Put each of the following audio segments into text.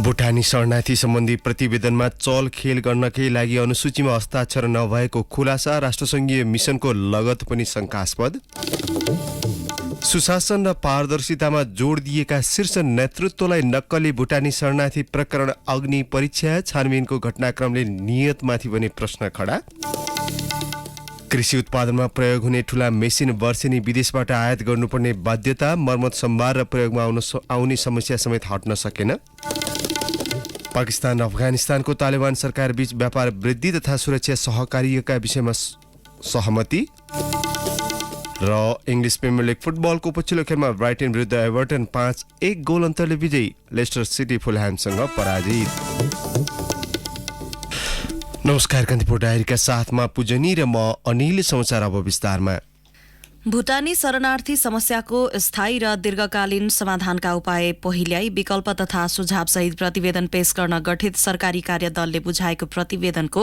भुटानी शरणार्थी सम्बन्धी प्रतिवेदनमा चलखेल गर्नकै लागि अनुसूचीमा हस्ताक्षर नभएको खुलासा, राष्ट्रसङ्घीय मिसनको लगत पनि शङ्कास्पद। सुशासन र पारदर्शितामा जोड दिएका शीर्ष नेतृत्वलाई नक्कली भुटानी शरणार्थी प्रकरण अग्नि परीक्षा, छानबिनको घटनाक्रमले नियतमाथि पनि प्रश्न खडा। कृषि उत्पादनमा प्रयोग हुने ठूला मेसिन वर्षेनी विदेशबाट आयात गर्नुपर्ने बाध्यता, मर्मत सम्भार र प्रयोगमा आउने समस्या समेत हट्न सकेन। पाकिस्तान र अफगानिस्तानको तालिबान सरकार बीच व्यापार वृद्धि तथा सुरक्षा सहकार्यका विषयमा सहमति। र इङ्ग्लिस प्रिमियर लिग फुटबलको पछिल्लो खेलमा ब्राइटन विरुद्ध एभर्टन 5-1 गोल अन्तरले विजयी, लेस्टर सिटी फुलह्यामसँग पराजित। नमस्कार, कान्तिपुर डायरीका साथमा पूजनी र म अनिल। समाचार अब विस्तारमा। भुटानी शरणार्थी समस्याको स्थायी र दीर्घकालीन समाधानका उपाय पहिल्याई विकल्प तथा सुझावसहित प्रतिवेदन पेश गर्न गठित सरकारी कार्यदलले बुझाएको प्रतिवेदनको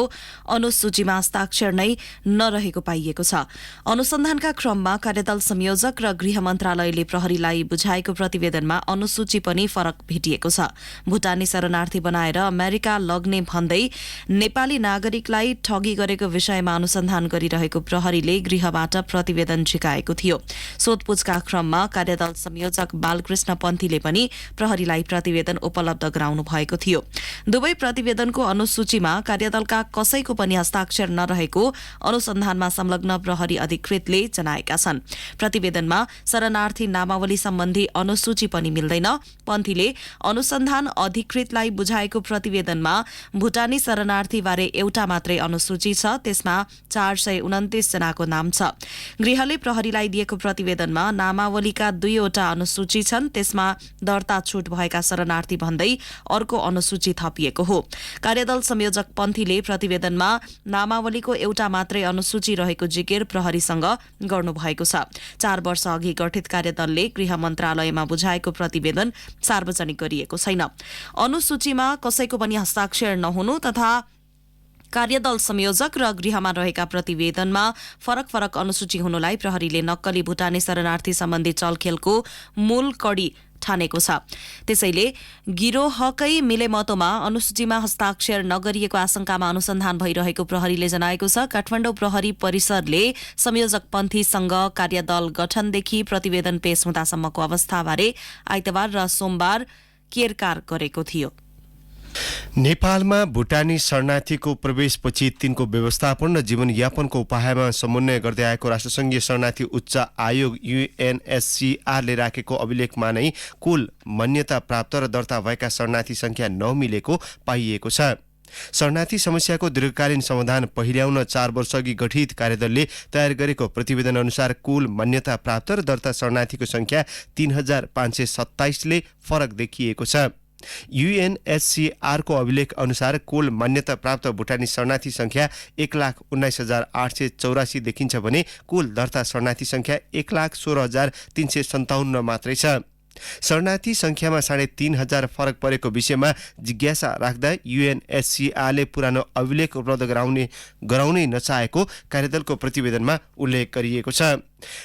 अनुसूचीमा हस्ताक्षर नै नरहेको पाइएको छ। अनुसन्धानका क्रममा कार्यदल संयोजक र गृह मन्त्रालयले प्रहरीलाई बुझाएको प्रतिवेदनमा अनुसूची पनि फरक भेटिएको छ। भुटानी शरणार्थी बनाएर अमेरिका लग्ने भन्दै नेपाली नागरिकलाई ठगी गरेको विषयमा अनुसन्धान गरिरहेको प्रहरीले गृहबाट प्रतिवेदन आएको थियो। सोधपुछका क्रममा कार्यदल संयोजक बालकृष्ण पन्थीले पनि प्रहरीलाई प्रतिवेदन उपलब्ध गराउनु भएको थियो। दुवै प्रतिवेदनको अनुसूचीमा कार्यदलका कसैको पनि हस्ताक्षर नरहेको अनुसन्धानमा संलग्न प्रहरी अधिकृतले जनाएका छन्। प्रतिवेदनमा शरणार्थी नामावली सम्बन्धी अनुसूची पनि मिल्दैन। पन्थीले अनुसन्धान अधिकृतलाई बुझाएको प्रतिवेदनमा भुटानी शरणार्थीबारे एउटा मात्रै अनुसूची छ, त्यसमा 429 जनाको नाम छ। गृहले प्रहरीलाई दिएको प्रतिवेदनमा नामावलीका 2वटा अनुसूची छन्, त्यसमा दर्ता छुट भएका शरणार्थी भन्दै अर्को अनुसूची थपिएको हो। कार्यदल संयोजक पन्थीले प्रतिवेदनमा नामावलीको एउटा मात्रै अनुसूची रहेको जिकिर प्रहरीसँग गर्नुभएको छ। 4 वर्ष अघि गठित कार्यदलले गृह मन्त्रालयमा बुझाएको प्रतिवेदन सार्वजनिक गरिएको छैन। अनुसूचीमा कसैको पनि हस्ताक्षर नहुनु तथा कार्यदल संयोजक र गृहमा रहेका प्रतिवेदनमा फरक फरक अनुसूची हुनुलाई प्रहरीले नक्कली भुटानी शरणार्थी सम्बन्धी चलखेलको मूल कडी ठानेको छ। त्यसैले गिरोहकै मिलेमतोमा अनुसूचीमा हस्ताक्षर नगरिएको आशंकामा अनुसन्धान भइरहेको प्रहरीले जनाएको छ। काठमाडौँ प्रहरी परिसरले संयोजक पन्थीसँग कार्यदल गठनदेखि प्रतिवेदन पेश हुँदासम्मको अवस्थाबारे आइतबार र सोमबार केरकार गरेको थियो। नेपालमा भुटानी शरणार्थीको प्रवेशपछि तिनको व्यवस्थापन र जीवनयापनको उपायमा समन्वय गर्दै आएको राष्ट्रसङ्घीय शरणार्थी उच्च आयोग UNHCRले राखेको अभिलेखमा नै कुल मान्यता प्राप्त र दर्ता भएका शरणार्थी संख्या नमिलेको पाइएको छ। शरणार्थी समस्याको दीर्घकालीन समाधान पहिल्याउन 4 वर्षअघि गठित कार्यदलले तयार गरेको प्रतिवेदन अनुसार कुल मान्यता प्राप्त र दर्ता शरणार्थीको संख्या 3527ले फरक देखिएको छ। UNHCR को अभिलेख अनुसार कुल मान्यता प्राप्त भुटानी शरणार्थी संख्या 1,19,884 देखिन्छ भने कुल दर्ता शरणार्थी संख्या 1,16,357 मात्रै छ। शरणार्थी संख्यामा 3,500 फरक परेको विषयमा जिज्ञासा राख्दा UNHCRले पुरानो अभिलेख उपलब्ध गराउनै नचाहेको कार्यदलको प्रतिवेदनमा उल्लेख गरिएको छ।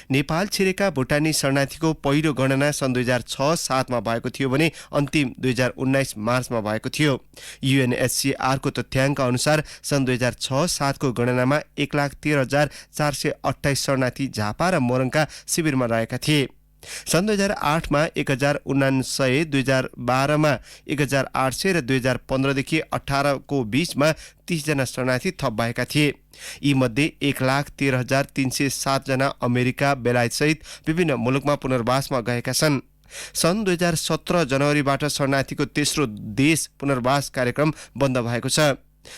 नेपाल छिरेका भुटानी शरणार्थीको पहिलो गणना सन् 2006-07 भएको थियो भने अन्तिम 2019 मार्चमा भएको थियो। UNHCR को तथ्याङ्क अनुसार सन् 2006-07 को गणनामा 1,13,428 शरणार्थी झापा र मोरङका शिविरमा रहेका थिए। सन् 2008 मा 1,049, 2012 मा 1,800 र 2015 देखि 18 को बीचमा 30 जना शरणार्थी थप भएका थिए। यी मध्ये 1,13,307 जना अमेरिका, बेलायत सहित विभिन्न मुलुकमा पुनर्वासमा गएका छन्। सन् 2017 जनवरीबाट शरणार्थीको तेस्रो देश पुनर्वास कार्यक्रम बन्द भएको छ।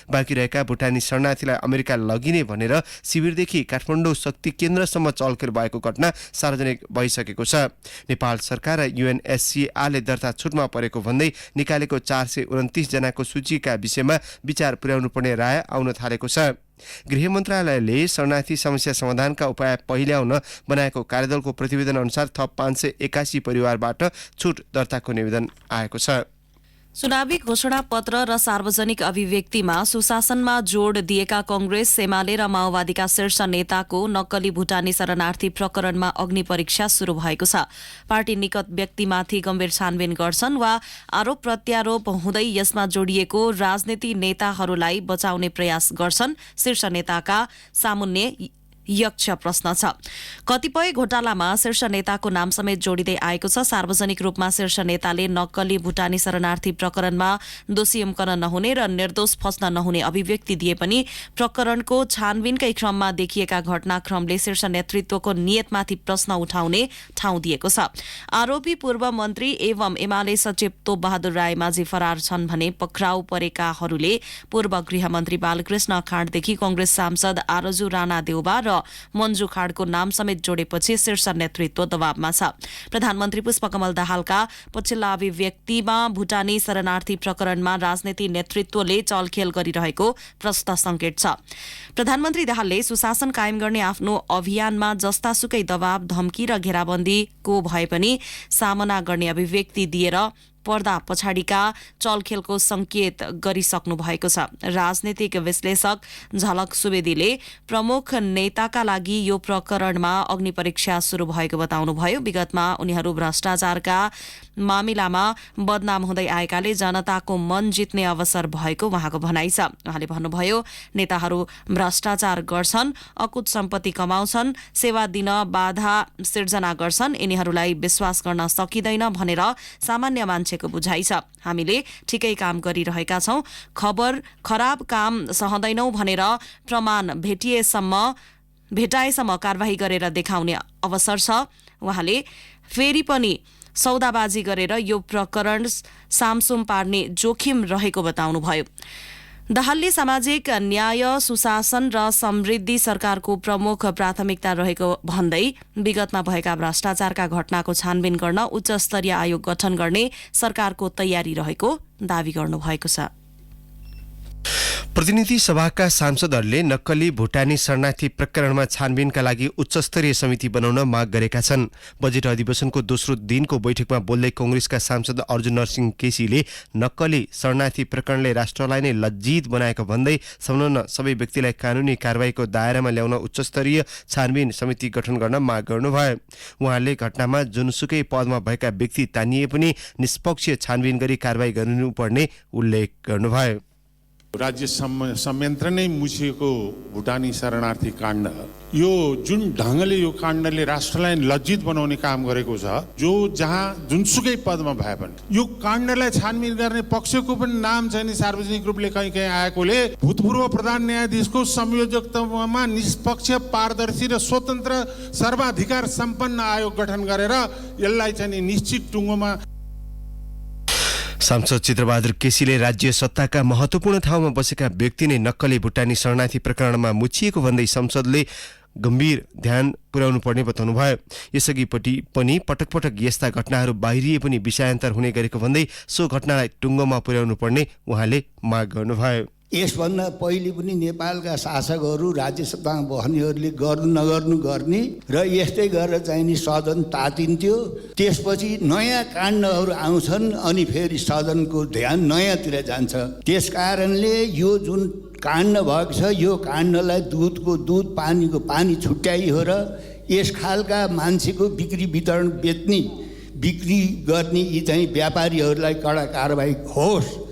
बाँकी रहेका भुटानी शरणार्थीलाई अमेरिका लगिने भनेर शिविरदेखि काठमाडौँ शक्ति केन्द्रसम्म चलखेल भएको घटना सार्वजनिक भइसकेको छ। नेपाल सरकार र UNHCRले दर्ता छुटमा परेको भन्दै निकालेको 429 जनाको सूचीका विषयमा विचार पुर्याउनु पर्ने राय आउन थालेको छ। गृह मन्त्रालयले शरणार्थी समस्या समाधानका उपाय पहिल्याउन बनाएको कार्यदलको प्रतिवेदन अनुसार थप 581 परिवारबाट छुट दर्ताको निवेदन आएको छ। चुनावी घोषणापत्र र सार्वजनिक अभिव्यक्तिमा सुशासनमा जोड दिएका कांग्रेस एमाले र माओवादीका शीर्ष नेताको नक्कली भुटानी शरणार्थी प्रकरणमा अग्नि परीक्षा शुरू भएको छ। पार्टी निकट व्यक्तिमाथि गम्भीर छानबिन गर्छन् वा आरोप प्रत्यारोप हुँदै यसमा जोडिएको राजनीति नेताहरूलाई बचाउने प्रयास गर्छन्, शीर्ष नेताका सामुन्ने यक्ष प्रश्न छ। कतिपय घोटालामा शीर्ष नेताको नाम समेत जोडिँदै आएको छ। सार्वजनिक रूपमा शीर्ष नेताले नक्कली भुटानी शरणार्थी प्रकरणमा दोषी उम्कन नहुने र निर्दोष फस्न नहुने अभिव्यक्ति दिए पनि प्रकरणको छानबिनकै क्रममा देखिएका घटनाक्रमले शीर्ष नेतृत्वको नियतमाथि प्रश्न उठाउने ठाउँ दिएको छ। आरोपी पूर्व मन्त्री एवं एमाले सचिव तोप बहादुर रायमाझी फरार छन् भने पक्राउ परेकाहरूले पूर्व गृहमन्त्री बालकृष्ण खाँडदेखि कांग्रेस सांसद आरजु राणा देउबा र मन्जु खाँडको नाम समेत जोडेपछि शीर्ष नेतृत्व दबावमा छ। प्रधानमन्त्री पुष्पकमल दाहालका पछिल्ला अभिव्यक्तिमा भुटानी शरणार्थी प्रकरणमा राजनीति नेतृत्वले चलखेल गरिरहेको प्रश्न संकेत छ। प्रधानमन्त्री दाहालले सुशासन कायम गर्ने आफ्नो अभियानमा जस्तासुकै दबाव, धम्की र घेराबन्दीको भए पनि सामना गर्ने अभिव्यक्ति दिएर पर्दा पछाडिका चलखेलको संकेत गरिसक्नु भएको छ। राजनीतिक विश्लेषक झलक सुवेदीले प्रमुख नेताका लागि यो प्रकरणमा अग्नि परीक्षा शुरू भएको बताउनुभयो। विगतमा उनीहरू भ्रष्टाचारका मामिलामा बदनाम हुँदै आएकाले जनताको मन जित्ने अवसर भएको उहाँको भनाइ छ। उहाँले भन्नुभयो, नेताहरू भ्रष्टाचार गर्छन्, अकुत सम्पत्ति कमाउँछन्, सेवा दिन बाधा सिर्जना गर्छन्, यिनीहरूलाई विश्वास गर्न सकिँदैन भनेर सामान्य मान्छेको बुझाइ छ। हामीले ठिकै काम गरिरहेका छौं, खराब काम सहँदैनौं भनेर प्रमाण भेटाएसम्म कारबाही गरेर देखाउने अवसर छ। उहाँले फेरि पनि सौदाबाजी गरेर यो प्रकरण सामसुम पार्ने जोखिम रहेको बताउनुभयो। दाहालले सामाजिक न्याय, सुशासन र समृद्धि सरकारको प्रमुख प्राथमिकता रहेको भन्दै विगतमा भएका भ्रष्टाचारका घटनाको छानबिन गर्न उच्च स्तरीय आयोग गठन गर्ने सरकारको तयारी रहेको दावी गर्नुभएको छ। प्रतिनिधि सभाका सांसदहरूले नक्कली भुटानी शरणार्थी प्रकरणमा छानबिनका लागि उच्चस्तरीय समिति बनाउन माग गरेका छन्। बजेट अधिवेशनको दोस्रो दिनको बैठकमा बोल्दै कांग्रेसका सांसद अर्जुन नरसिंह केसीले नक्कली शरणार्थी प्रकरणले राष्ट्रलाई नै लज्जित बनाएको भन्दै संलग्न सबै व्यक्तिलाई कानूनी कारबाहीको दायरामा ल्याउन उच्चस्तरीय छानबिन समिति गठन गर्न माग गर्नुभयो। उहाँले घटनामा जुनसुकै पदमा भएका व्यक्ति तानिए पनि निष्पक्ष छानबिन गरी कारबाही गर्नुपर्ने उल्लेख गर्नुभयो। राज्य संयन्त्र नै मुछिएको भुटानी शरणार्थी काण्ड, यो जुन ढङ्गले यो काण्डले राष्ट्रलाई लज्जित बनाउने काम गरेको छ, जो जहाँ जुनसुकै पदमा भए पनि यो काण्डलाई छानबिन गर्ने पक्षको पनि नाम छैन सार्वजनिक रूपले कहीँ कहीँ आएकोले भूतपूर्व प्रधान न्यायाधीशको संयोजकत्वमा निष्पक्ष, पारदर्शी र स्वतन्त्र सर्वाधिकार सम्पन्न आयोग गठन गरेर यसलाई चाहिँ निश्चित टुङ्गोमा। सांसद चित्रबहादुर केसीले राज्य सत्ताका महत्वपूर्ण ठाउँमा बसेका व्यक्ति नै नक्कली भुटानी शरणार्थी प्रकरणमा मुछिएको भन्दै संसदले गम्भीर ध्यान पुर्याउनु पर्ने बताउनुभयो। यसअघि पनि पटक पटक यस्ता घटनाहरू बाहिरिए पनि विषयान्तर हुने गरेको भन्दै सो घटनालाई टुङ्गोमा पुर्याउनु पर्ने उहाँले माग गर्नुभयो। यसभन्दा पहिले पनि नेपालका शासकहरू राज्य सत्तामा बस्नेहरूले गर्नु नगर्नु गर्ने र यस्तै गरेर चाहिँ नि सदन तातिन्थ्यो। त्यसपछि नयाँ काण्डहरू आउँछन् अनि फेरि सदनको ध्यान नयाँतिर जान्छ। त्यसकारणले यो जुन काण्ड भएको छ यो काण्डलाई दुधको दुध, पानीको पानी छुट्याइ हो र यस खालका मान्छेको बिक्री वितरण बेच्ने, बिक्री गर्ने यी चाहिँ व्यापारीहरूलाई कडा कारबाही होस्।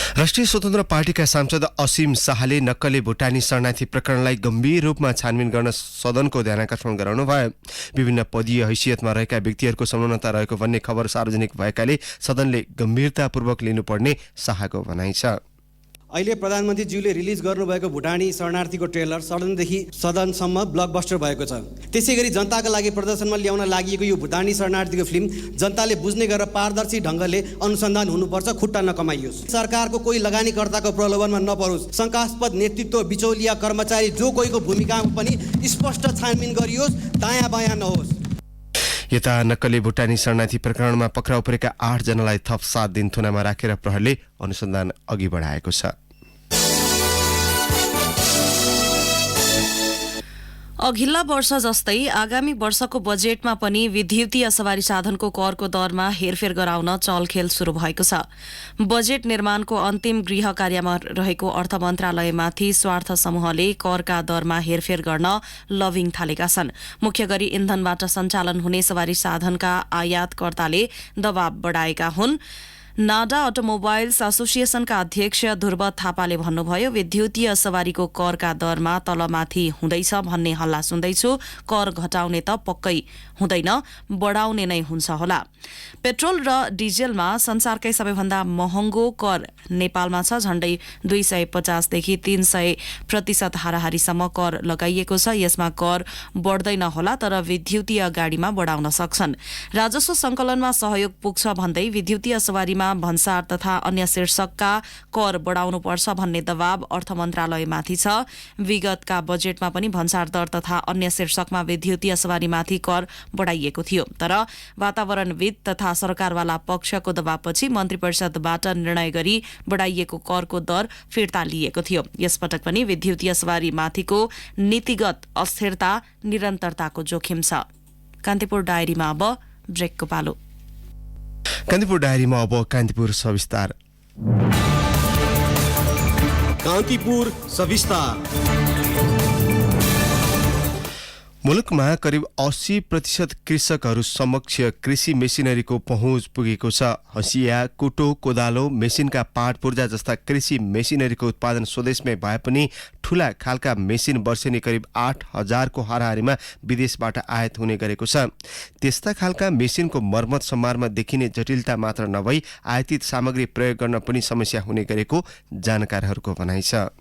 राष्ट्रिय स्वतन्त्र पार्टीका सांसद असीम शाहले नक्कली भुटानी शरणार्थी प्रकरणलाई गम्भीर रूपमा छानबिन गर्न सदनको ध्यानाकर्षण गराउनु भयो। विभिन्न पदीय हैसियतमा रहेका व्यक्तिहरूको संलग्नता रहेको भन्ने खबर सार्वजनिक भएकाले सदनले गम्भीरतापूर्वक लिनुपर्ने शाहको भनाइ छ। अहिले प्रधानमन्त्रीज्यूले रिलिज गर्नुभएको भुटानी शरणार्थीको ट्रेलर सदनदेखि सदनसम्म ब्लकबस्टर भएको छ। त्यसैगरी जनताका लागि प्रदर्शनमा ल्याउन लागि यो भुटानी शरणार्थीको फिल्म जनताले बुझ्ने गरेर पारदर्शी ढङ्गले अनुसन्धान हुनुपर्छ, खुट्टा नकमाइयोस्। सरकारको कोही लगानीकर्ताको प्रलोभनमा नपरोस्। शङ्कास्पद नेतृत्व, बिचौलिया, कर्मचारी जो कोहीको भूमिकामा पनि स्पष्ट छानबिन गरियोस्, दायाँ बायाँ नहोस्। यता नक्कली भुटानी शरणार्थी प्रकरणमा पक्राउ परेका 8 जनालाई थप 7 दिन थुनामा राखेर प्रहरीले अनुसन्धान अघि बढाएको छ। अघिल्ला वर्ष जस्तै आगामी वर्षको बजेटमा पनि विद्युतीय सवारी साधनको करको दरमा हेरफेर गराउन चलखेल शुरू भएको छ। बजेट निर्माणको अन्तिम गृह कार्यमा रहेको अर्थ मन्त्रालयमाथि स्वार्थ समूहले करका दरमा हेरफेर गर्न लभिङ थालेका छन्। मुख्य गरी इन्धनबाट सञ्चालन हुने सवारी साधनका आयातकर्ताले दबाव बढाएका हुन्। नाडा अटोमोबाइल्स एसोसिएसनका अध्यक्ष ध्रुव थापाले भन्नुभयो, विद्युतीय सवारीको करका दरमा तलमाथि हुँदैछ भन्ने हल्ला सुन्दैछु। कर घटाउने त पक्कै हुँदैन, बढाउने नै हुन्छ होला। पेट्रोल र डिजेलमा संसारकै सबैभन्दा महँगो कर नेपालमा छ। झण्डै 250 देखि 300% हाराहारीसम्म कर लगाइएको छ। यसमा कर बढ्दैन होला, तर विद्युतीय गाडीमा बढाउन सक्छन्। राजस्व संकलनमा सहयोग पुग्छ भन्दै विद्युतीय सवारीमा भन्सार तथा अन्य शीर्षकका कर बढाउनुपर्छ भन्ने दबाव अर्थ मन्त्रालयमाथि छ। विगतका बजेटमा पनि भन्सार दर तथा अन्य शीर्षकमा विद्युतीय सवारीमाथि कर बढाइएको थियो, तर वातावरणविद तथा सरकारवाला पक्षको दबावपछि मन्त्री परिषदबाट निर्णय गरी बढाइएको करको दर फिर्ता लिएको थियो। यसपटक पनि विद्युतीय सवारीमाथिको नीतिगत अस्थिरता निरन्तरताको जोखिम छ। कान्तिपुर डायरीमा अब ब्रेकको पालो। कान्तिपुर डायरीमा अब कान्तिपुर सविस्तार। कान्तिपुर सविस्तार। मुलुकमा करिब 80% कृषकहरू समक्ष कृषि मेसिनरीको पहुँच पुगेको छ। हँसिया, कुटो, कोदालो, मेसिनका पाट पूर्जा जस्ता कृषि मेसिनरीको उत्पादन स्वदेशमै भए पनि ठूला खालका मेसिन वर्षेनी करिब 8,000 को हाराहारीमा विदेशबाट आयात हुने गरेको छ। त्यस्ता खालका मेसिनको मर्मत सम्मारमा देखिने जटिलता मात्र नभई आयातित सामग्री प्रयोग गर्न पनि समस्या हुने गरेको जानकारहरूको भनाइ छ।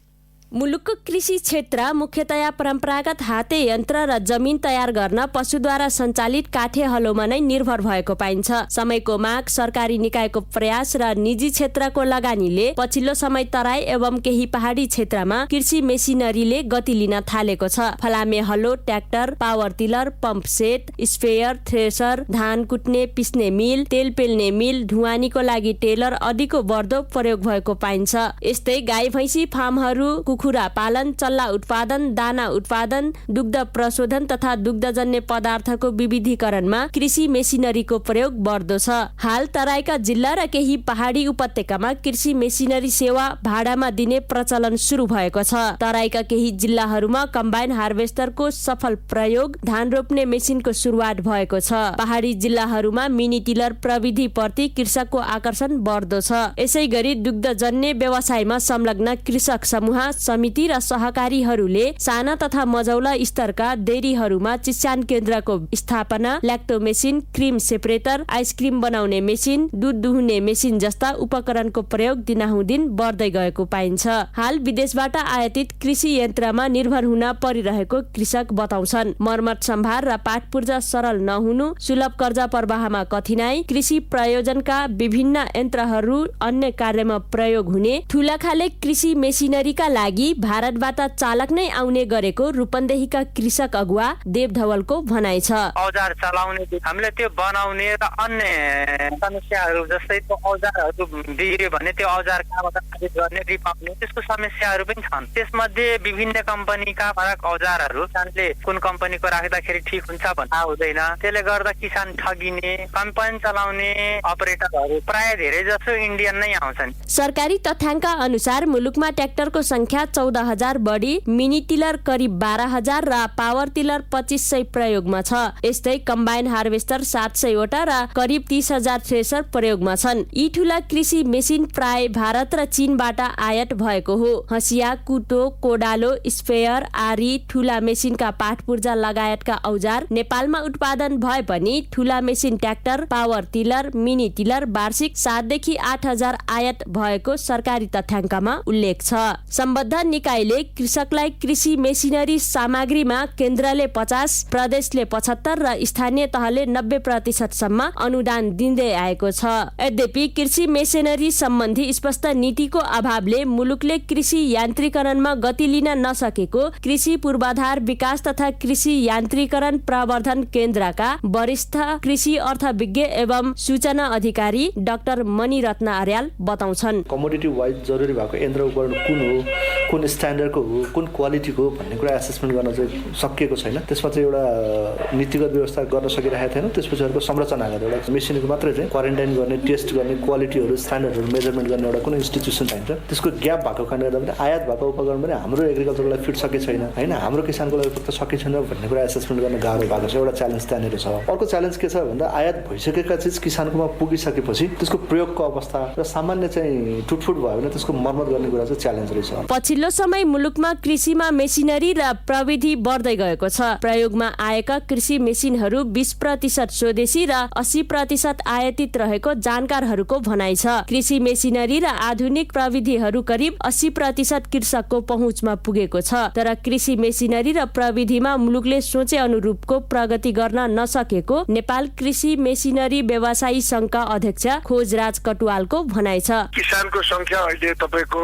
मुलुकको कृषि क्षेत्र मुख्यतया परम्परागत हाते यन्त्र र जमिन तयार गर्न पशुद्वारा सञ्चालित काठे हलोमा नै निर्भर भएको पाइन्छ। समयको माग, सरकारी निकायको प्रयास र निजी क्षेत्रको लगानीले पछिल्लो समय तराई एवं केही पहाडी क्षेत्रमा कृषि मेसिनरीले गति लिन थालेको छ। फलामे हलो, tractor, power tiller, pump set, sprayer, thresher, धान कुट्ने पिस्ने मिल, तेल पेल्ने मिल, ढुवानीको लागि टेलर आदिको बढ्दो प्रयोग भएको पाइन्छ। यस्तै गाई भैँसी फार्महरू, कुखुरा पालन, चल्ला उत्पादन, दाना उत्पादन, दुग्ध प्रशोधन तथा दुग्धजन्य पदार्थको विविधीकरणमा कृषि मेसिनरीको प्रयोग बढ्दो छ। हाल तराईका जिल्ला र केही पहाडी उपत्यकामा कृषि मेसिनरी सेवा भाडामा दिने प्रचलन सुरु भएको छ। तराईका केही जिल्लाहरूमा कम्बाइन हार्वेस्टरको सफल प्रयोग, धान रोप्ने मेसिनको सुरुवात भएको छ। पहाडी जिल्लाहरूमा मिनी टिलर प्रविधि प्रति कृषकको आकर्षण बढ्दो छ। यसैगरी दुग्धजन्य व्यवसायमा संलग्न कृषक समूह, समिति र सहकारीहरूले साना तथा मझौला स्तरका डेरीहरूमा चिस्यान केन्द्रको स्थापना, lacto machine, cream separator, ice cream बनाउने मेसिन, दूध दुहुने मेसिन जस्ता उपकरणको प्रयोग दिनाहुदिन बढ्दै गएको पाइन्छ। हाल विदेशबाट आयातित कृषि यन्त्रमा निर्भर हुन परिरहेको कृषक बताउँछन्। मर्मत सम्भार र पाठ पूर्जा सरल नहुनु, सुलभ कर्जा प्रवाहमा कठिनाई, कृषि प्रयोजनका विभिन्न यन्त्रहरू अन्य कार्यमा प्रयोग हुने, ठूला खाले कृषि मेसिनरीका लागि भारतबाट चालक नै आउने गरेको रूपन्देहीका कृषक अगुवा देव धवलको भनाइ छ। औजार चलाउने, हामीले त्यो बनाउने र अन्य समस्याहरू जस्तै त्यो औजारहरू बिग्रियो भने त्यो औजार कहाँबाट खरिद गर्ने, रिपाउने, त्यसको समस्याहरू पनि छन्। त्यसमध्ये विभिन्न कम्पनीका फरक औजारहरू किसानले कुन कम्पनीको राख्दाखेरि ठिक हुन्छ भन्ने हुँदैन। त्यसले गर्दा किसान ठगिने, कम्पनी चलाउने अपरेटरहरू प्राय धेरै जसो इन्डियन नै आउँछन्। सरकारी तथ्याङ्क अनुसार मुलुकमा ट्र्याक्टरको संख्या 14,000 बढी, मिनी टिलर करिब 12,000 र पावर टिलर 2500 प्रयोगमा छ। यस्तै कम्बाइन हार्वेस्टर 700 वटा र करिब 30,000 थ्रेसर प्रयोगमा छन्। यी ठूला कृषि मेसिन प्राय भारत र चीनबाट आयात भएको हो। हँसिया, कुटो, कोडालो, स्प्रेयर, आरी, ठूला मेसिनका पाठ पूर्जा लगायतका औजार नेपालमा उत्पादन भए पनि ठूला machine tractor, power tiller, mini tiller वार्षिक 7 देखि 8,000 आयात भएको सरकारी तथ्याङ्कमा उल्लेख छ। सम्बद्ध निकायले कृषकलाई कृषि मेसिनरी सामग्रीमा केन्द्रले 50, प्रदेशले 75 र स्थानीय तहले 90% सम्म अनुदान दिँदै आएको छ। यद्यपि कृषि मेसिनरी सम्बन्धी स्पष्ट नीतिको अभावले मुलुकले कृषि यान्त्रिकरणमा गति लिन नसकेको कृषि पूर्वाधार विकास तथा कृषि यान्त्रिकरण प्रवर्धन केन्द्रका वरिष्ठ कृषि अर्थविज्ञ एवं सूचना अधिकारी डाक्टर मणिरत्न अर्याल बताउँछन्। कमोडिटी वाइज जरुरी भएको यन्त्र उपकरण कुन हो कुन स्ट्यान्डर्डको हो कुन क्वालिटीको हो भन्ने कुरा एसेसमेन्ट गर्न चाहिँ सकिएको छैन। त्यसमा चाहिँ एउटा नीतिगत व्यवस्था गर्न सकिरहेको थिएन। त्यसपछि अर्को संरचनागत एउटा मेसिनको मात्रै चाहिँ क्वारेन्टाइन गर्ने टेस्ट गर्ने क्वालिटीहरू स्ट्यान्डर्डहरू मेजरमेन्ट गर्ने एउटा कुनै इन्स्टिट्युसन चाहिन्छ। त्यसको ग्याप भएको कारणले गर्दा पनि आयात भएको उपकरण पनि हाम्रो एग्रिकल्चरलाई फिट सके छैन होइन, हाम्रो किसानको लागि पुग्न सके छैन भन्ने कुरा एसेसमेन्ट गर्न गाह्रो भएको छ। एउटा च्यालेन्ज त्यहाँनिर छ। अर्को च्यालेन्ज के छ भन्दा आयात भइसकेका चिज किसानकोमा पुगिसकेपछि त्यसको प्रयोगको अवस्था र सामान्य चाहिँ टुटफुट भयो भने त्यसको मर्मत गर्ने कुरा चाहिँ च्यालेन्ज रहेछ। पछिल्लो समय मुलुकमा कृषिमा मेसिनरी र प्रविधि बढ्दै गएको छ। प्रयोगमा आएका कृषि मेसिनहरू 20% स्वदेशी र 80% आयातित रहेको जानकारहरूको भनाइ छ। कृषि मेसिनरी र आधुनिक प्रविधिहरू करिब 80% कृषकको पहुँचमा पुगेको छ। तर कृषि मेसिनरी र प्रविधिमा मुलुकले सोचे अनुरूपको प्रगति गर्न नसकेको नेपाल कृषि मेसिनरी व्यवसायी संघका अध्यक्ष खोजराज कटुवालको भनाइ छ। किसानको संख्या अहिले तपाईको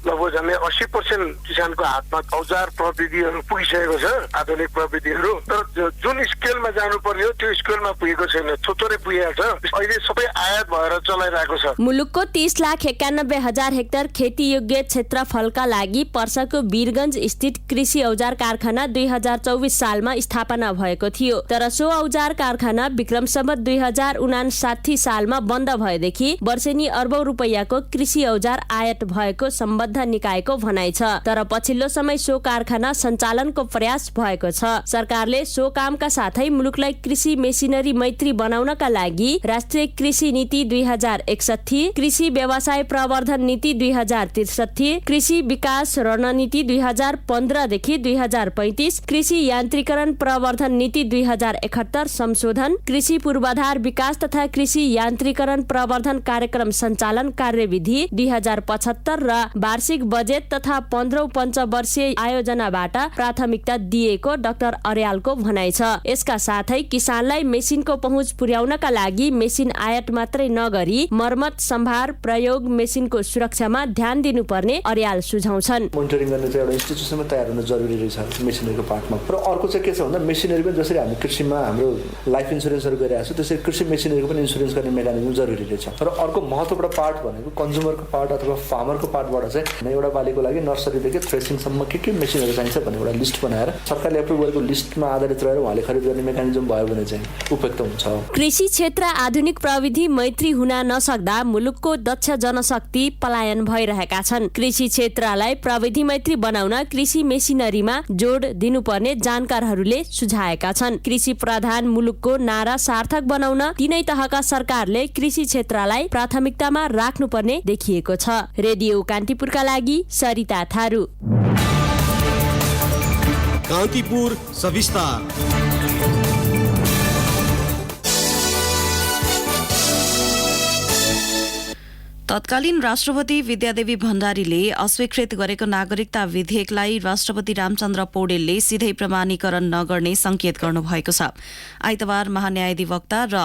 लगभग झन्डै 80% किसानको हातमा औजार प्रविधिहरू पुगिसकेको छ, आधुनिक प्रविधिहरू। तर जुन स्केलमा जानुपर्ने हो त्यो स्केलमा पुगेको छैन, थोरै पुगेको छ। अहिले सबै आयात भएर चलाइरहेको छ। मुलुकको 30,91,000 हेक्टर खेती योग्य क्षेत्रफलका लागि पर्साको वीरगञ्ज स्थित कृषि औजार कारखाना 2024 सालमा स्थापना भएको थियो। तर सो औजार कारखाना विक्रम सम्वत 2059 सालमा बन्द भएदेखि वर्षेनी अर्बौं रुपैयाँको कृषि औजार आयात भएको सम्बद्ध निकायको भनाइ छ। तर पछिल्लो समय सो कारखाना सञ्चालनको प्रयास भएको छ। सरकारले सो कामका साथै मुलुकलाई कृषि मेसिनरी मैत्री बनाउनका लागि राष्ट्रिय कृषि नीति 2061, कृषि व्यवसाय प्रवर्धन नीति 2063, कृषि विकास रणनीति 2015 देखि 2035, कृषि यान्त्रिकरण प्रवर्धन नीति 2071 संशोधन, कृषि पूर्वाधार विकास तथा कृषि यान्त्रिकरण प्रवर्धन कार्यक्रम सञ्चालन कार्यविधि 2075 र वार्षिक बजेट तथा 15औं पञ्चवर्षीय आयोजनाबाट प्राथमिकता दिएको डाक्टर अर्यालको भनाइ छ। यसका साथै किसानलाई मेसिनको पहुँच पुर्याउनका लागि मेसिन आयात मात्रै नगरी मर्मत, सम्भार, प्रयोग, मेसिनको सुरक्षामा ध्यान दिनुपर्ने अर्याल सुझाउँछन्। मोनिटरिङ गर्ने चाहिँ एउटा इन्स्टिट्युसनमा तयार हुन जरुरी रहेछ मेसिनरीको पार्टमा। र अर्को चाहिँ के छ भन्दा मेसिनरी पनि जसरी हामी कृषिमा हाम्रो लाइफ इन्सुरेन्सहरू गरिरहेको छौँ त्यसरी कृषि मेसिनरीको पनि इन्सुरेन्स गर्ने मेकानिजम जरुरी रहेछ। र अर्को महत्त्वपूर्ण पार्ट भनेको कन्ज्युमरको पार्ट अथवा फार्मरको पार्टबाट चाहिँ एउटा बालीको लागि नर्सरीदेखि थ्रेसिङसम्म के मेसिनहरू चाहिन्छ भन्ने एउटा लिस्ट बनाएर सरकारले एप्रुभ गरेको लिस्टमा आधारित रहेर उहाँले खरिद गर्ने मेकानिजम भयो भने चाहिँ उपयुक्त हुन्छ। कृषि क्षेत्र आधुनिक प्रविधि मैत्री हुन नसक्दा मुलुकको दक्ष जनशक्ति पलायन भइरहेका छन्। कृषि क्षेत्रलाई प्रविधि मैत्री बनाउन कृषि मेसिनरीमा जोड दिनुपर्ने जानकारहरूले सुझाएका छन्। कृषि प्रधान मुलुकको नारा सार्थक बनाउन तीनै तहका सरकारले कृषि क्षेत्रलाई प्राथमिकतामा राख्नुपर्ने देखिएको छ। रेडियो कान्तिपुरका लागि सरिता थारू। कान्तिपुर सविस्तार। तत्कालीन राष्ट्रपति विद्यादेवी भण्डारीले अस्वीकृत गरेको नागरिकता विधेयकलाई राष्ट्रपति रामचन्द्र पौडेलले सिधै प्रमाणीकरण नगर्ने संकेत गर्नुभएको छ। आइतबार महान्यायाधिवक्ता र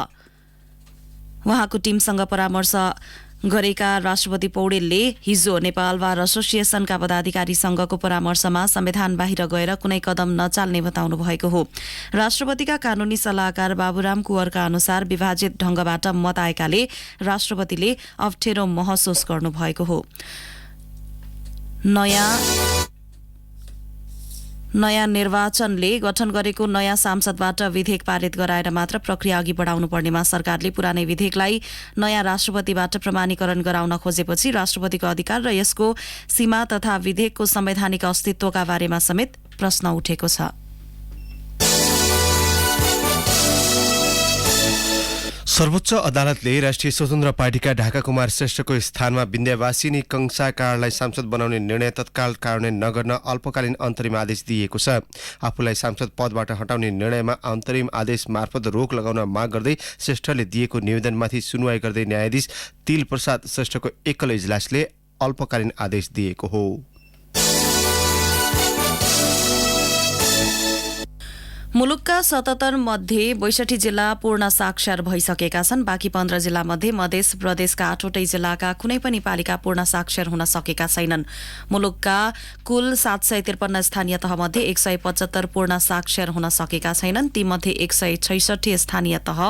उहाँको टिमसँग परामर्श गरेका राष्ट्रपति पौडेलले हिजो नेपाल बार एसोसिएसनका पदाधिकारी संघको परामर्शमा संविधान बाहिर गएर कुनै कदम नचाल्ने बताउनु भएको हो। राष्ट्रपतिका कानूनी सल्लाहकार बाबुराम कुँवरका अनुसार विभाजित ढंगबाट मत आएकाले राष्ट्रपतिले अप्ठ्यारो महसुस गर्नुभएको हो। नयाँ निर्वाचनले गठन गरेको नयाँ सांसदबाट विधेयक पारित गराएर मात्र प्रक्रिया अघि बढाउनु पर्नेमा सरकारले पुरानै विधेयकलाई नयाँ राष्ट्रपतिबाट प्रमाणीकरण गराउन खोजेपछि राष्ट्रपतिको अधिकार र यसको सीमा तथा विधेयकको संवैधानिक अस्तित्वका बारेमा समेत प्रश्न उठेको छ। सर्वोच्च अदालतले राष्ट्रिय स्वतन्त्र पार्टीका ढाका कुमार श्रेष्ठको स्थानमा विन्ध्यावासिनी कंसाकारलाई सांसद बनाउने निर्णय तत्काल कार्यान्वयन नगर्न अल्पकालीन अन्तरिम आदेश दिएको छ। आफूलाई सांसद पदबाट हटाउने निर्णयमा अन्तरिम आदेश मार्फत रोक लगाउन माग गर्दै श्रेष्ठले दिएको निवेदनमाथि सुनवाई गर्दै न्यायाधीश तिल प्रसाद श्रेष्ठको एकल इजलासले अल्पकालीन आदेश दिएको हो। मुलुकका 77 मध्ये 62 जिल्ला पूर्ण साक्षर भइसकेका छन्। बाँकी 15 जिल्ला मध्ये मध्य प्रदेशका 8वटै जिल्लाका कुनै पनि पालिका पूर्ण साक्षर हुन सकेका छैनन्। मुलुकका कुल 753 स्थानीय तह मध्ये 175 पूर्ण साक्षर हुन सकेका छैनन्। तीमध्ये 166 स्थानीय तह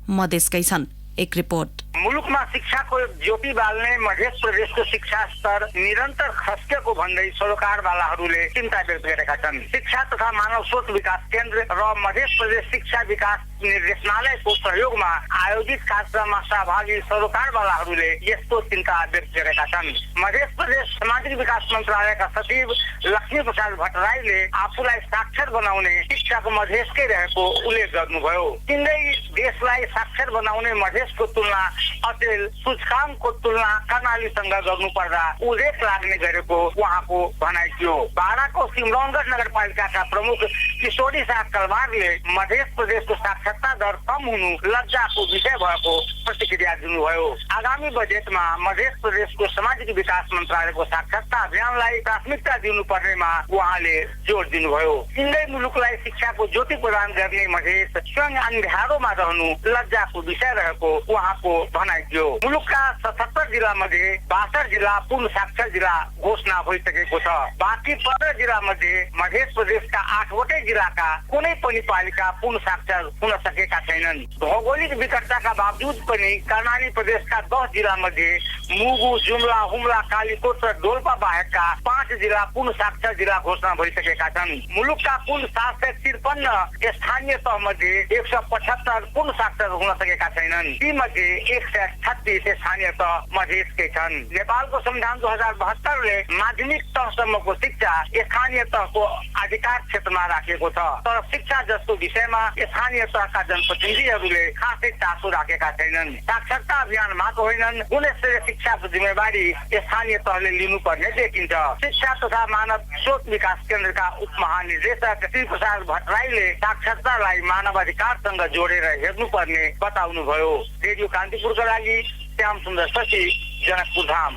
मधेसकै छन्। एक रिपोर्ट। मुलुकमा शिक्षाको ज्योति बाल्ने मध्य प्रदेशको शिक्षा स्तर निरन्तर खस्केको भन्दै सरोकारवालाहरूले चिन्ता व्यक्त गरेका छन्। शिक्षा तथा मानव स्रोत विकास केन्द्र र मध्य प्रदेश शिक्षा विकास निर्देशनालयको सहयोगमा आयोजित कार्यक्रममा सहभागी सरोकारवालाहरूले यस्तो चिन्ता व्यक्त गरेका छन्। मध्य प्रदेश सामाजिक विकास मन्त्रालयका सचिव लक्ष्मी प्रसाद भट्टराईले आफूलाई साक्षर बनाउने शिक्षाको मधेसकै रहेको उल्लेख गर्नुभयो। तिनले देशलाई साक्षर बनाउने मधेसको तुलना अचेल सूचकाङ्कको तुलना कर्णालीसँग गर्नुपर्दा उल्लेख लाग्ने गरेको उहाँको भनाइ थियो। बाराको सिमरौनगढ नगरपालिकाका प्रमुख किशोरी शाह कलवारले मध्य प्रदेशको साक्षरता दर कम हुनु लज्जाको विषय भएको प्रतिक्रिया दिनुभयो। आगामी बजेटमा मध्य प्रदेशको सामाजिक विकास मन्त्रालयको साक्षरता अभियानलाई प्राथमिकता दिनुपर्नेमा उहाँले जोड दिनुभयो। तिनले मुलुकलाई शिक्षाको ज्योति प्रदान गर्ने मधेस स्वयं अन्ध्यारोमा रहनु लज्जाको विषय रहेको उहाँको भनाइ थियो। मुलुकका 77 जिल्ला मध्ये 62 जिल्ला पूर्ण साक्षर जिल्ला घोषणा भइसकेको छ। बाँकी 15 जिल्ला मध्ये मध्य प्रदेशका 8वटै जिल्लाका कुनै पनि पालिका पूर्ण साक्षर हुन सकेका छैनन्। भौगोलिक विकटताका बावजुद पनि कर्णाली प्रदेशका 10 जिल्ला मध्ये मुगु, जुम्ला, हुम्ला, कालीकोट र डोल्पा बाहेकका 5 जिल्ला पूर्ण साक्षर जिल्ला घोषणा भइसकेका छन्। मुलुकका कुल 753 स्थानीय तह मध्ये 175 पूर्ण साक्षर हुन सकेका छैनन्। ती मध्ये 136 स्थानीय तह मधेसकै छन्। नेपालको संविधान 2072ले माध्यमिक तहसम्मको शिक्षा स्थानीय तहको अधिकार क्षेत्रमा राखेको छ। तर शिक्षा जस्तो विषयमा स्थानीय तहका जनप्रतिनिधिहरूले खासै चासो राखेका छैनन्। साक्षरता अभियान मात्र होइनन्, गुणस्तरीय शिक्षाको जिम्मेवारी स्थानीय तहले लिनुपर्ने देखिन्छ। शिक्षा तथा मानव स्रोत विकास केन्द्रका उपमहानिर्देशक श्री प्रसाद भट्टराईले साक्षरतालाई मानवाधिकारसँग जोडेर हेर्नुपर्ने बताउनुभयो। रेडियो कान्तिपुरका लागि श्याम सुन्दर शशी, जनकपुर धाम।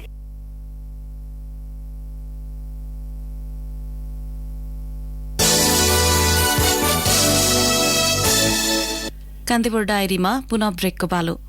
कान्तिपुर डायरीमा पुनः ब्रेकको पालो।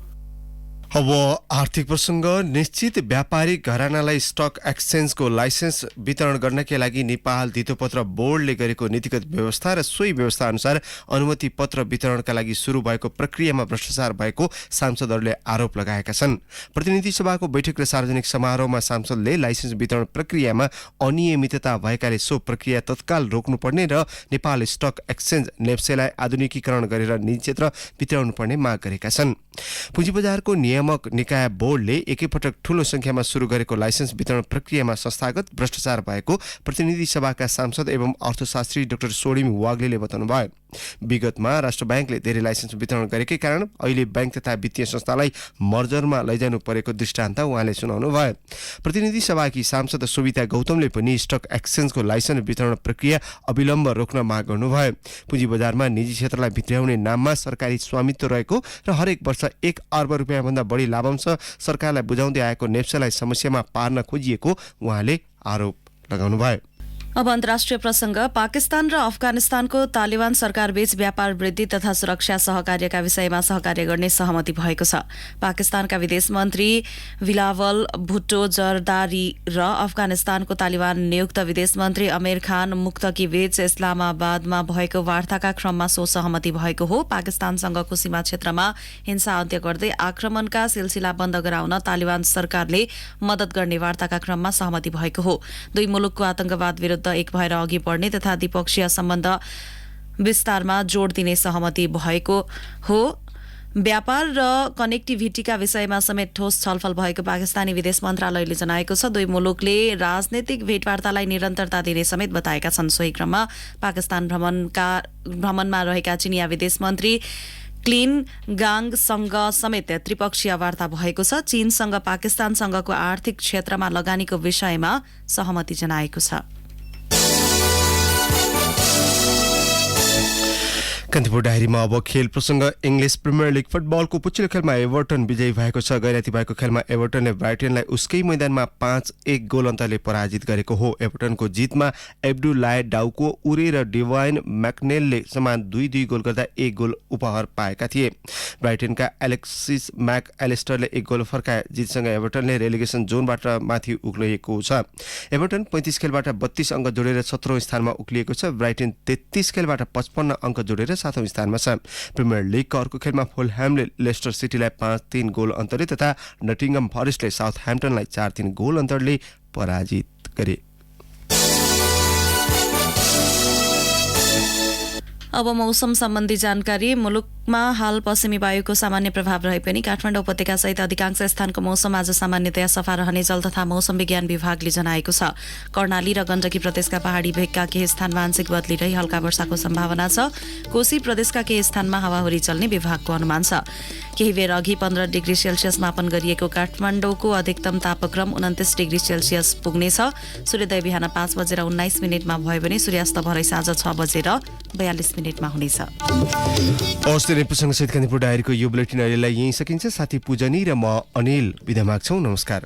अब आर्थिक प्रसङ्ग। निश्चित व्यापारिक घरानालाई स्टक एक्सचेन्जको लाइसेन्स वितरण गर्नका लागि नेपाल धितोपत्र बोर्डले गरेको नीतिगत व्यवस्था र सोही व्यवस्था अनुसार अनुमति पत्र वितरणका लागि सुरु भएको प्रक्रियामा भ्रष्टाचार भएको सांसदहरूले आरोप लगाएका छन्। प्रतिनिधि सभाको बैठक र सार्वजनिक समारोहमा सांसदले लाइसेन्स वितरण प्रक्रियामा अनियमितता भएकाले सो प्रक्रिया तत्काल रोक्नुपर्ने र नेपाल स्टक एक्सचेन्ज नेप्सेलाई आधुनिकीकरण गरेर निजी क्षेत्र भित्राउनुपर्ने माग गरेका छन्। पुँजी बजारको नियामक निकाय बोर्डले एकैपटक ठूलो संख्यामा सुरु गरेको लाइसेन्स वितरण प्रक्रियामा संस्थागत भ्रष्टाचार भएको प्रतिनिधि सभाका सांसद एवं अर्थशास्त्री डाक्टर सोडिम वाग्लेले बताउनुभयो। विगतमा राष्ट्र ब्याङ्कले धेरै लाइसेन्स वितरण गरेकै कारण अहिले ब्याङ्क तथा वित्तीय संस्थालाई मर्जरमा लैजानु परेको दृष्टान्त उहाँले सुनाउनु भयो। प्रतिनिधि सभाकी सांसद सुविता गौतमले पनि स्टक एक्सचेन्जको लाइसेन्स वितरण प्रक्रिया अविलम्ब रोक्न माग गर्नुभयो। पुँजी बजारमा निजी क्षेत्रलाई भित्र्याउने नाममा सरकारी स्वामित्व रहेको र हरेक वर्ष 1 अर्ब रुपियाँभन्दा बढी लाभांश सरकारलाई बुझाउँदै आएको नेप्सेलाई समस्यामा पार्न खोजिएको उहाँले आरोप लगाउनुभयो। अब अन्तर्राष्ट्रिय प्रसङ्ग। पाकिस्तान र अफगानिस्तानको तालिबान सरकारबीच व्यापार वृद्धि तथा सुरक्षा सहकार्यका विषयमा सहकार्य गर्ने सहमति भएको छ। पाकिस्तानका विदेश मन्त्री बिलावल भुट्टो जरदारी र अफगानिस्तानको तालिबान नियुक्त विदेश मन्त्री अमीर खान मुक्तकी बीच इस्लामाबादमा भएको वार्ताका क्रममा सो सहमति भएको हो। पाकिस्तानसँगको सीमा क्षेत्रमा हिंसा अन्त्य गर्दै आक्रमणका सिलसिला बन्द गराउन तालिबान सरकारले मद्दत गर्ने वार्ताका क्रममा सहमति भएको हो। दुई मुलुकको आतंकवाद विरुद्ध एक भएर अघि बढ्ने तथा द्विपक्षीय सम्बन्ध विस्तारमा जोड दिने सहमति भएको हो। व्यापार र कनेक्टिभिटीका विषयमा समेत ठोस छलफल भएको पाकिस्तानी विदेश मन्त्रालयले जनाएको छ। दुई मुलुकले राजनैतिक भेटवार्तालाई निरन्तरता दिने समेत बताएका छन्। सोही क्रममा पाकिस्तान भ्रमणमा रहेका चिनिया विदेश मन्त्री क्लिन गाङसँग समेत त्रिपक्षीय वार्ता भएको छ। चीनसँग पाकिस्तानसँगको आर्थिक क्षेत्रमा लगानीको विषयमा सहमति जनाएको छ। कान्तिपुर डायरीमा अब खेल प्रसङ्ग। इङ्ग्लिस प्रिमियर लिग फुटबलको पुच्चिलो खेलमा एभर्टन विजयी भएको छ। गैराती भएको खेलमा एभर्टनले ब्राइटनलाई उसकै मैदानमा 5-1 गोल अन्तरले पराजित गरेको हो। एभर्टनको जितमा एब्डुलाय डाउको उरे र डिवाइन म्याकनेलले समान 2-2 गोल गर्दा 1 गोल उपहार पाएका थिए। ब्राइटनका एलेक्सिस म्याक एलिस्टरले 1 गोल फर्काए। जितसँग एभर्टनले रेलिगेसन जोनबाट माथि उक्लिएको छ। एभर्टन 35 खेलबाट 32 अङ्क जोडेर 17औं स्थानमा उक्लिएको छ। ब्राइटन 33 खेलबाट 55 अङ्क जोडेर गरेर 7औं स्थानमा छ। प्रिमियर लिगको अर्को खेलमा फुलह्यामले लेस्टर सिटीलाई 5-3 गोल अन्तरले तथा नटिङहम फरेस्टले साउथह्याम्पटनलाई 4-3 गोल अन्तरले पराजित गरे। अब मौसम सम्बन्धी जानकारी। मुलुकमा हाल पश्चिमी वायुको सामान्य प्रभाव रहे पनि काठमाडौँ उपत्यका सहित अधिकांश स्थानको मौसम आज सामान्यतया सफा रहने जल तथा मौसम विज्ञान विभागले जनाएको छ। कर्णाली र गण्डकी प्रदेशका पहाडी भेगका केही स्थानमा आंशिक बदली रही हल्का वर्षाको सम्भावना छ। कोशी प्रदेशका केही स्थानमा हावाहुरी चल्ने विभागको अनुमान छ। केही बेर अघि 15 डिग्री सेल्सियस मापन गरिएको काठमाडौँको अधिकतम तापक्रम 29 डिग्री सेल्सियस पुग्नेछ। सूर्योदय बिहान 5:19 भयो भने सूर्यास्त भरै साँझ 6:42 हुनेछ। अस्ट्रेलिया प्रसङ्गसहित कान्तिपुर डायरीको यो बुलेटिन अहिलेलाई यहीँ सकिन्छ। साथी पूजनी र म अनिल बिदा माग्छौँ। नमस्कार।